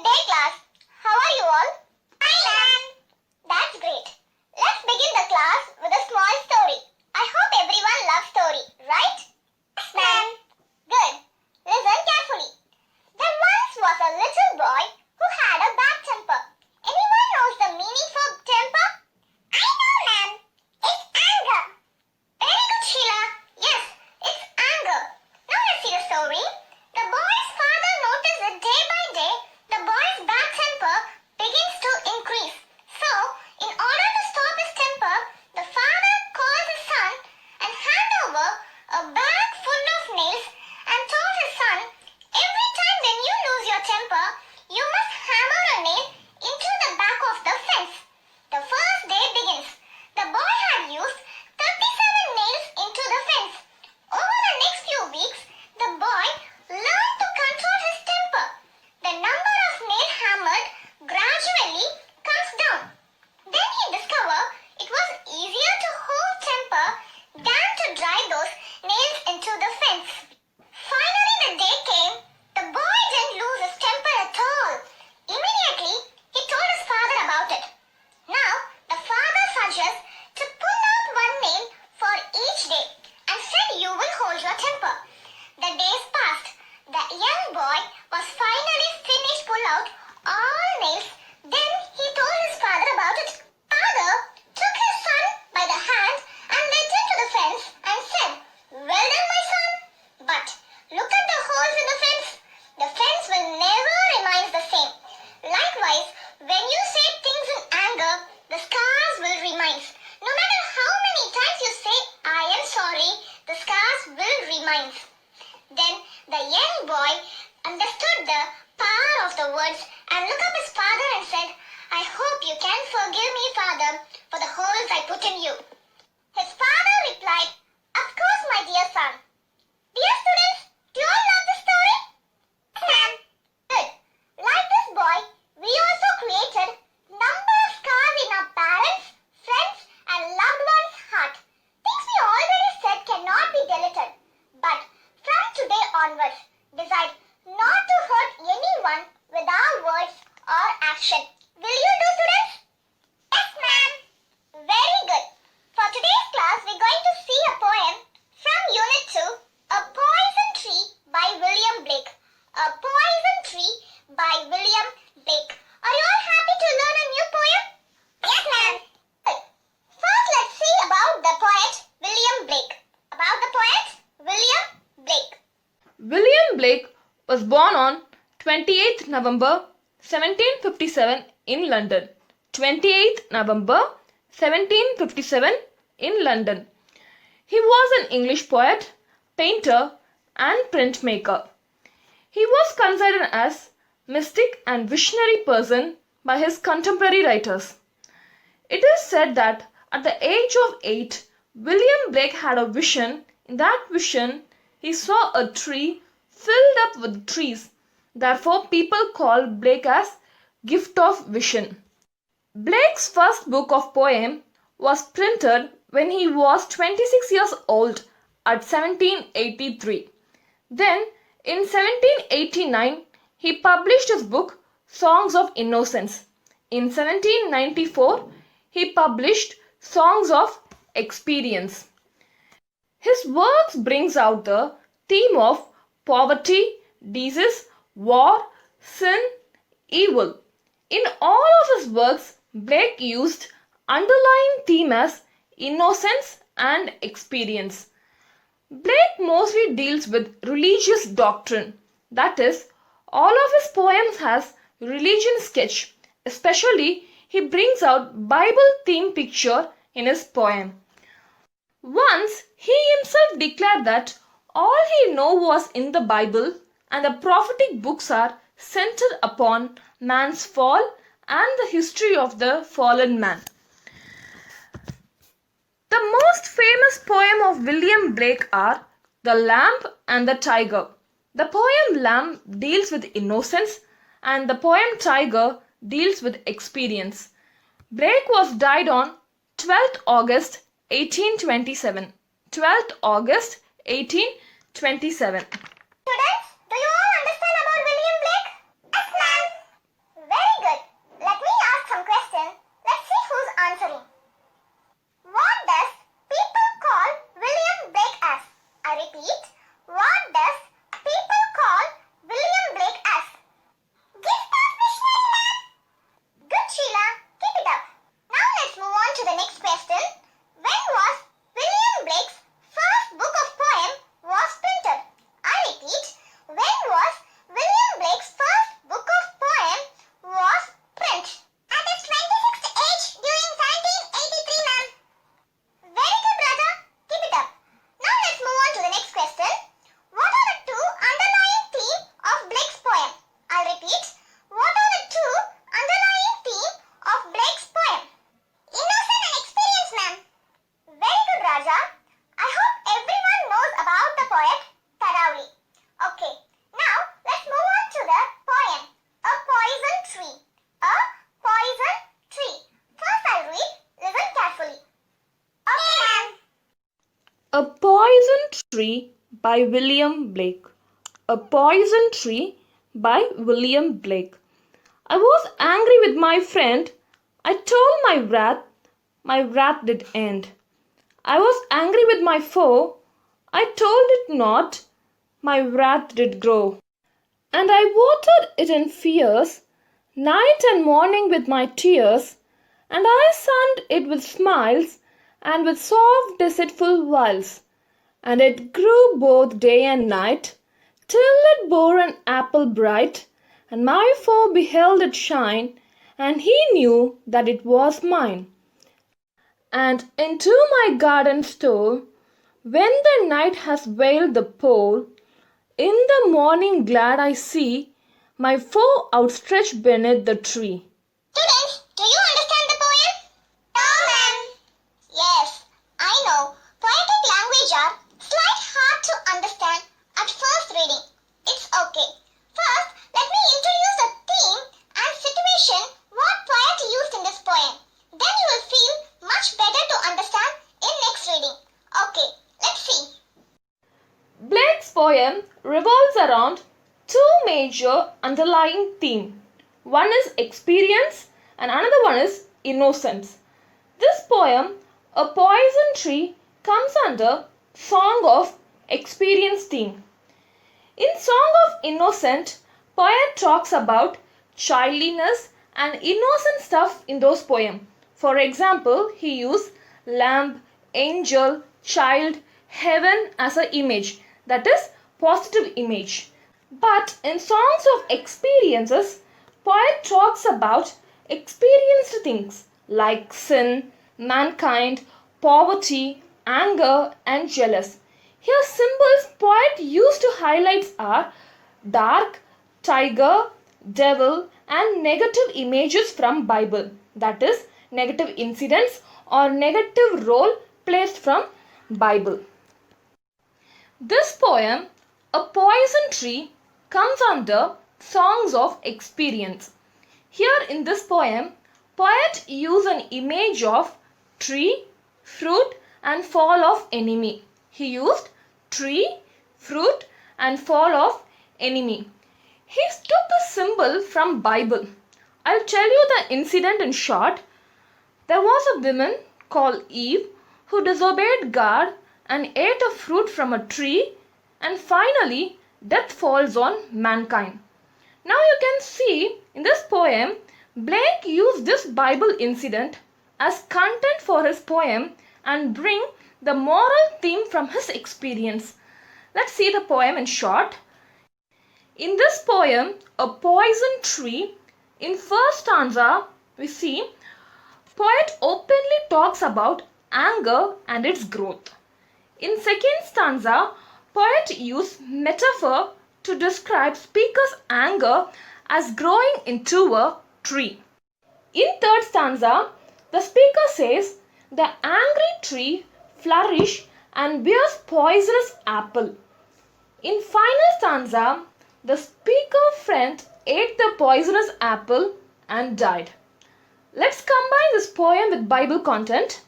Good day, class. How are you all? Fine, ma'am. That's great. Let's begin the class with a small story. I hope everyone loves story, right? Yes, ma'am. Good. Listen carefully. There once was a little boy who had a bad temper. Anyone knows the meaning for temper? I know, ma'am. It's anger. Very good, Sheila. Yes, it's anger. Now let's see the story. The boy's father noticed that day by day, the boy's bad temper begins to increase. So, in order to stop his temper, the father called his son and handed over a bag full of nails and told his son, every time when you lose your temper, you must hammer a nail into the back of the fence. The first day begins. The boy had used 37 nails into the fence. Over the next few weeks, the boy learned to control his temper. The number of nails hammered gradually comes down. Then he discovered it was easier to hold temper than to drive those nails into the fence. Finally the day came. The boy didn't lose his temper at all. Immediately, he told his father about it. Now, the father suggests to pull out one nail for each day and said you will hold your temper. The days passed. The young boy was finally finished pull out all nails. Then he told his father about it. Father took his son by the hand and led him to the fence and said, well done, my son. But look at the holes in the fence. The fence will never remain the same. Likewise, when you say things in anger, the scars will remain. No matter how many times you say, I am sorry, the scars will remain. Then the young boy understood the power of the words and looked up his father and said, I hope you can forgive me, father, for the holes I put in you. His father replied, of course, my dear son. Dear students, do you all love the story? Ma'am. Good. Like this boy, we also created number of scars in our parents, friends and loved ones' heart. Things we already said cannot be deleted. But from today onwards, decide not to hurt anyone with our words or action. Will you do, students? Yes, ma'am. Very good. For today's class, we're going to see a poem from Unit 2, A Poison Tree by William Blake. A Poison Tree by William Blake. Are you all happy to learn a new poem? Yes, ma'am. Good. First, let's see about the poet William Blake. About the poet William Blake. William Blake was born on 28th November 1757 in London. 28th November 1757 in London. He was an English poet, painter and printmaker. He was considered as mystic and visionary person by his contemporary writers. It is said that at the age of 8, William Blake had a vision. In that vision, he saw a tree filled up with trees. Therefore, people call Blake as gift of vision. Blake's first book of poem was printed when he was 26 years old at 1783. Then, in 1789, he published his book Songs of Innocence. In 1794, he published Songs of Experience. His works brings out the theme of poverty, disease, war, sin, evil. In all of his works, Blake used underlying theme as innocence and experience. Blake mostly deals with religious doctrine. That is, all of his poems has religion sketch. Especially, he brings out Bible theme picture in his poem. Once, he himself declared that all he knew was in the Bible and the prophetic books are centered upon man's fall and the history of the fallen man. The most famous poem of William Blake are The Lamb and the Tiger. The poem Lamb deals with innocence and the poem Tiger deals with experience. Blake was died on 12th August 1827. 12th August 1827. Students, do you all understand about William Blake? Yes, ma'am. Tree by William Blake. A Poison Tree by William Blake. I was angry with my friend. I told my wrath did end. I was angry with my foe. I told it not, my wrath did grow. And I watered it in fears, night and morning with my tears, and I sunned it with smiles, and with soft deceitful wiles. And it grew both day and night, till it bore an apple bright, and my foe beheld it shine, and he knew that it was mine. And into my garden stole, when the night has veiled the pole, in the morning glad I see my foe outstretched beneath the tree. Students, do you understand the poem? No, ma'am. Yes, I know. Poetic language are slight hard to understand at first reading. It's okay. First, let me introduce the theme and situation what poet used in this poem. Then you will feel much better to understand in next reading. Okay, let's see. Blake's poem revolves around two major underlying themes. One is experience and another one is innocence. This poem, A Poison Tree, comes under Song of Experience theme. In Song of Innocent, poet talks about childliness and innocent stuff in those poems. For example, he used lamb, angel, child, heaven as an image, that is positive image. But in Songs of Experiences, poet talks about experienced things like sin, mankind, poverty, anger and jealous. Here symbols poet used to highlight are dark, tiger, devil and negative images from Bible, that is negative incidents or negative role placed from Bible. This poem, A Poison Tree, comes under Songs of Experience. Here in this poem, poet used an image of tree, fruit and fall of enemy. He used tree, fruit and fall of enemy. He took the symbol from Bible. I'll tell you the incident in short. There was a woman called Eve who disobeyed God and ate a fruit from a tree, and finally death falls on mankind. Now you can see in this poem, Blake used this Bible incident as content for his poem and bring the moral theme from his experience. Let's see the poem in short. In this poem, A Poison Tree, in first stanza we see poet openly talks about anger and its growth. In second stanza, poet used metaphor to describe speaker's anger as growing into a tree. In third stanza, the speaker says, the angry tree flourished and bears poisonous apple. In final stanza, the speaker friend ate the poisonous apple and died. Let's combine this poem with Bible content.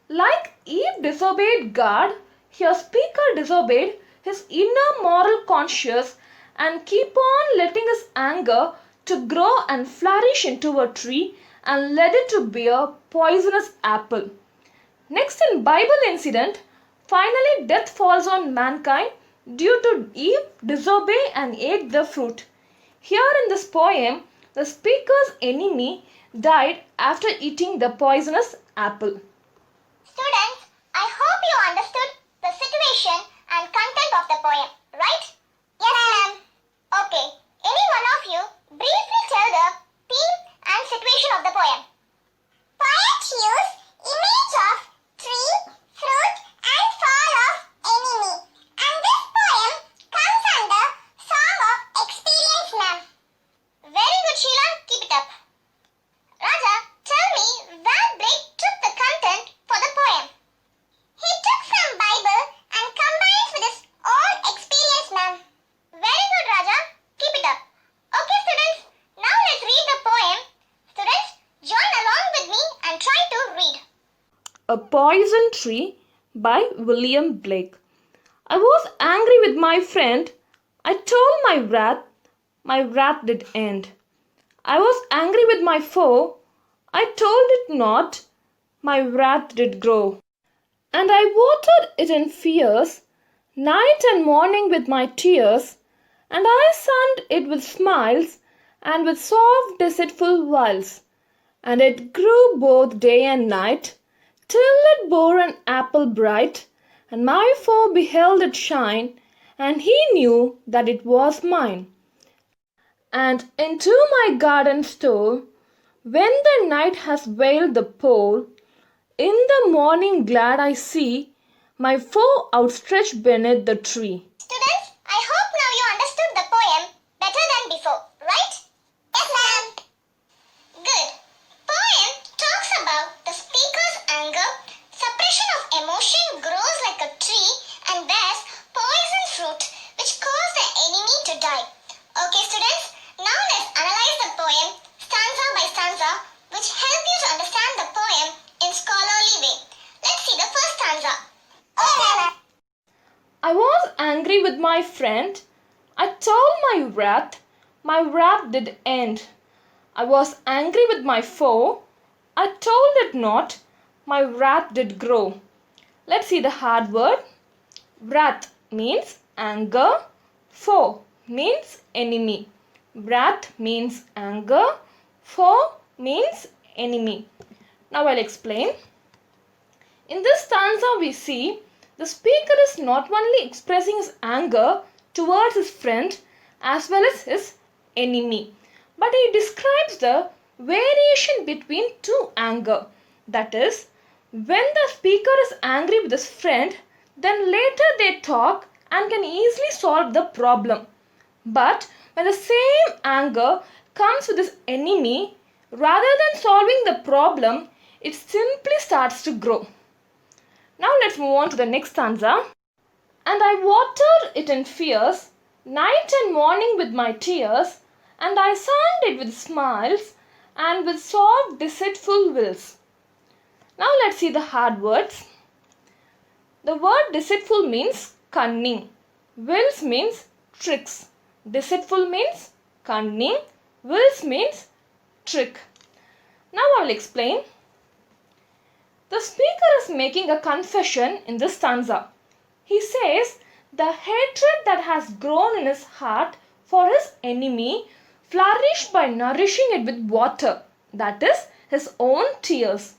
Like Eve disobeyed God, here speaker disobeyed his inner moral conscience and keep on letting his anger to grow and flourish into a tree and led it to bear poisonous apple. Next in Bible incident, finally death falls on mankind due to Eve disobey and ate the fruit. Here in this poem, the speaker's enemy died after eating the poisonous apple. Students, I hope you understood the situation and content of the poem, right? Yes, ma'am. Okay, any one of you briefly tell the theme and situation of the poem. Poet used image of tree, fruit and fall of enemy. And this poem comes under Song of Experience, ma'am. Very good, Sheila. Keep it up. Raja, tell me where Blake took the content for the poem. He took from Bible and combines with his own experience, ma'am. Very good, Raja. Keep it up. Okay, students. Now let's read the poem. Students, join along with me and try to read. A Poison Tree by William Blake. I was angry with my friend. I told my wrath did end. I was angry with my foe. I told it not, my wrath did grow. And I watered it in fears, night and morning with my tears, and I sunned it with smiles, and with soft deceitful wiles. And it grew both day and night, till it bore an apple bright, and my foe beheld it shine, and he knew that it was mine. And into my garden stole, when the night has veiled the pole, in the morning glad I see my foe outstretched beneath the tree. Students, I hope now you understood the poem better than before, right? Yes, ma'am. Good. Poem talks about the speaker's anger, suppression of emotion grows like a tree and bears poison fruit which cause the enemy to die. Okay, students, now let's analyze the poem stanza by stanza which help you to understand the poem in scholarly way. Let's see the first stanza. I was angry with my friend. I told my wrath did end. I was angry with my foe. I told it not, my wrath did grow. Let's see the hard word. Wrath means anger. Foe means enemy. Wrath means anger. Foe means enemy. Now I'll explain. In this stanza we see the speaker is not only expressing his anger towards his friend as well as his enemy, but he describes the variation between two anger. That is, when the speaker is angry with his friend, then later they talk and can easily solve the problem. But when the same anger comes with his enemy, rather than solving the problem, it simply starts to grow. Now let's move on to the next stanza. And I watered it in fears, night and morning with my tears, and I sunned it with smiles and with soft deceitful wills. Now let's see the hard words. The word deceitful means cunning. Wills means tricks. Deceitful means cunning. Wills means trick. Now I will explain. The speaker is making a confession in this stanza. He says the hatred that has grown in his heart for his enemy flourished by nourishing it with water, that is, his own tears.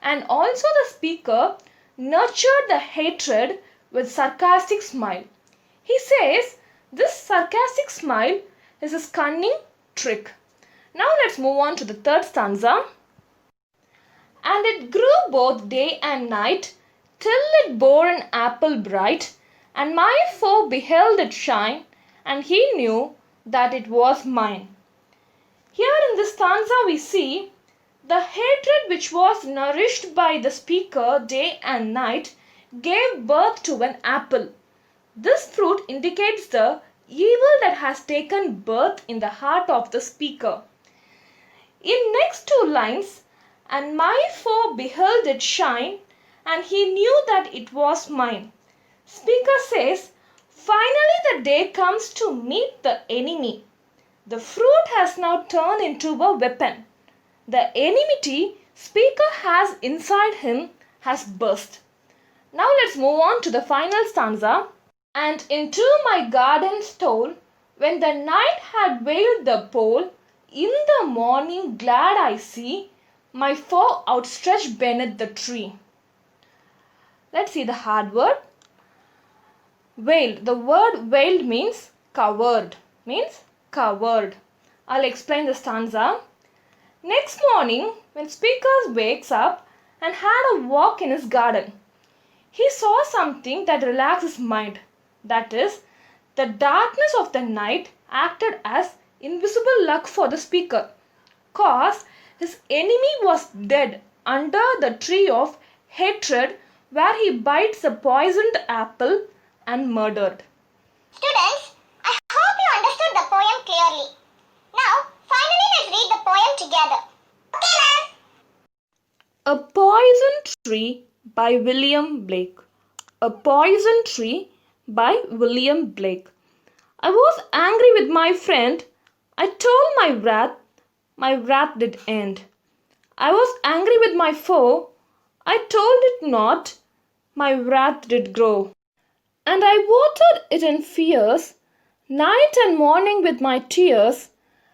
And also the speaker nurtured the hatred with sarcastic smile. He says this sarcastic smile is his cunning trick. Now let's move on to the third stanza. And it grew both day and night, till it bore an apple bright, and my foe beheld it shine, and he knew that it was mine. Here in this stanza we see the hatred which was nourished by the speaker day and night gave birth to an apple. This fruit indicates the evil that has taken birth in the heart of the speaker. In next two lines, and my foe beheld it shine, and he knew that it was mine. Speaker says, finally the day comes to meet the enemy. The fruit has now turned into a weapon. The enmity speaker has inside him has burst. Now let's move on to the final stanza. And into my garden stole, when the night had veiled the pole, in the morning glad I see my foe outstretched beneath the tree. Let's see the hard word. Veiled. The word veiled means covered. I'll explain the stanza. Next morning, when speaker wakes up and had a walk in his garden, he saw something that relaxed his mind. That is, the darkness of the night acted as invisible luck for the speaker, cause his enemy was dead under the tree of hatred where he bites a poisoned apple and murdered. Students, I hope you understood the poem clearly. Now, finally let's read the poem together. Okay, ma'am? A Poison Tree by William Blake. A Poison Tree by William Blake. I was angry with my friend. I told my wrath did end. I was angry with my foe. I told it not, my wrath did grow. And I watered it in fears, night and morning with my tears,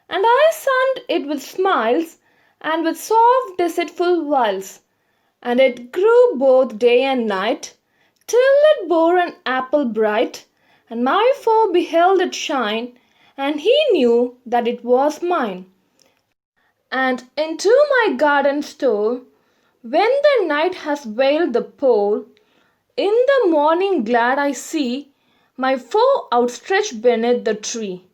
and I sunned it with smiles, and with soft deceitful wiles. And it grew both day and night, till it bore an apple bright, and my foe beheld it shine, and he knew that it was mine. And into my garden stole, when the night has veiled the pole, in the morning glad I see my foe outstretched beneath the tree.